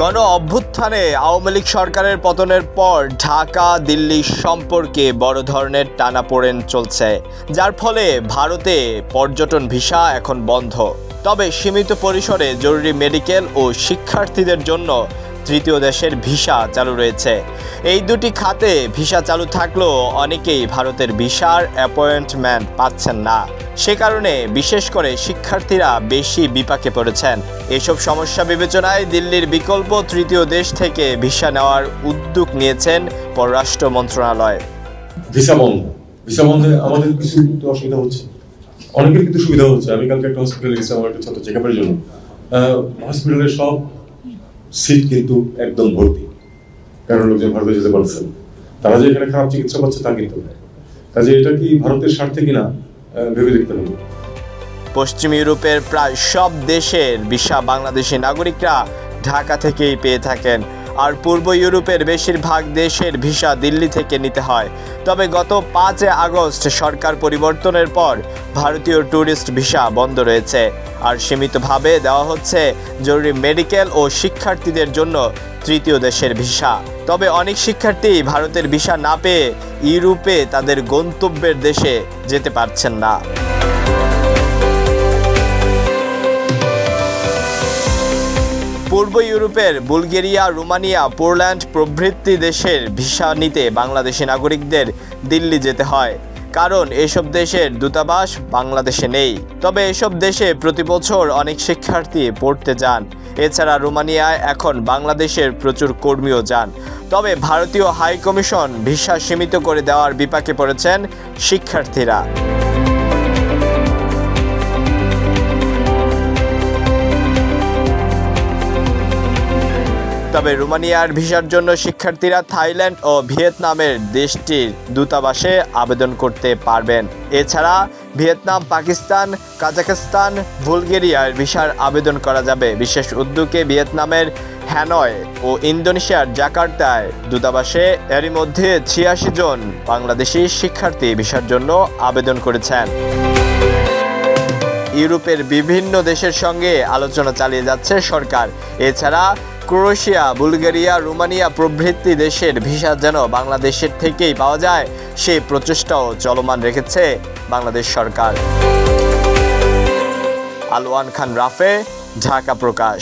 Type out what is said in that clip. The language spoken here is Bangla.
গণ অভ্যুত্থানে আওয়ামী লীগ সরকারের পতনের পর ঢাকা দিল্লি সম্পর্কে বড় ধরনের টানাপোড়েন চলছে, যার ফলে ভারতে পর্যটন ভিসা এখন বন্ধ। তবে সীমিত পরিসরে জরুরি মেডিকেল ও শিক্ষার্থীদের জন্য তৃতীয় দেশের ভিসা চালু রয়েছে। এই দুটি খাতে ভিসা চালু থাকলেও অনেকেই ভারতের ভিসার অ্যাপয়েন্টমেন্ট পাচ্ছেন না। সে কারণে বিশেষ করে শিক্ষার্থীরা বেশি বিপাকে পড়েছেন। এসব সমস্যা বিবেচনায় দিল্লির বিকল্প তৃতীয় দেশ থেকে ভিসা নেওয়ার উদ্যোগ নিয়েছেন পররাষ্ট্র মন্ত্রণালয়। ভিসা বন্ধে আমাদের কিছু অসুবিধা হচ্ছে, অনেকের কিন্তু সুবিধা হচ্ছে। আমি কালকে একটা হসপিটালে গেছি আমার একটা ছোট চেকআপের জন্য। হসপিটালের সব সিট কিন্তু একদম ভর্তি, কারণ লোকজন ভারতে যেতে পারছেন। তারা যে এখানে খারাপ চিকিৎসা পাচ্ছে তা কিন্তু কাজে এটা কি ভারতের স্বার্থে কিনা ভেবে দেখতে হবে। পশ্চিম ইউরোপের প্রায় সব দেশের ভিসা বাংলাদেশি নাগরিকরা ঢাকা থেকেই পেয়ে থাকেন, আর পূর্ব ইউরোপের বেশিরভাগ দেশের ভিসা দিল্লি থেকে নিতে হয়। তবে গত 5 আগস্ট সরকার পরিবর্তনের পর ভারতীয় ট্যুরিস্ট ভিসা বন্ধ রয়েছে, আর সীমিতভাবে দেওয়া হচ্ছে জরুরি মেডিকেল ও শিক্ষার্থীদের জন্য তৃতীয় দেশের ভিসা। তবে অনেক শিক্ষার্থী ভারতের ভিসা না পেয়ে ইউরোপে তাদের গন্তব্যের দেশে যেতে পারছেন না। পূর্ব ইউরোপের বুলগেরিয়া, রোমানিয়া, পোল্যান্ড প্রভৃতি দেশের ভিসা নিতে বাংলাদেশি নাগরিকদের দিল্লি যেতে হয়, কারণ এসব দেশের দূতাবাস বাংলাদেশে নেই। তবে এসব দেশে প্রতি বছর অনেক শিক্ষার্থী পড়তে যান। এছাড়া রোমানিয়ায় এখন বাংলাদেশের প্রচুর কর্মীও যান। তবে ভারতীয় হাই কমিশন ভিসা সীমিত করে দেওয়ার বিপাকে পড়েছেন শিক্ষার্থীরা। তবে রোমানিয়ার ভিসার জন্য শিক্ষার্থীরা থাইল্যান্ড ও ভিয়েতনামের দেশটির দূতাবাসে আবেদন করতে পারবেন। এছাড়া ভিয়েতনাম, পাকিস্তান, কাজাখস্তান, বুলগেরিয়ার ভিসার আবেদন করা যাবে। বিশেষ উদ্যোগে ভিয়েতনামের হ্যানয় ও ইন্দোনেশিয়ার জাকার্তায় দূতাবাসে এরই মধ্যে 86 জন বাংলাদেশি শিক্ষার্থী ভিসার জন্য আবেদন করেছেন। ইউরোপের বিভিন্ন দেশের সঙ্গে আলোচনা চালিয়ে যাচ্ছে সরকার। এছাড়া ক্রোয়েশিয়া, বুলগেরিয়া, রোমানিয়া প্রভৃতি দেশের ভিসা যেন বাংলাদেশের থেকেই পাওয়া যায়, সেই প্রচেষ্টাও চলমান রেখেছে বাংলাদেশ সরকার। আলওয়ান খান রাফে, ঢাকা প্রকাশ।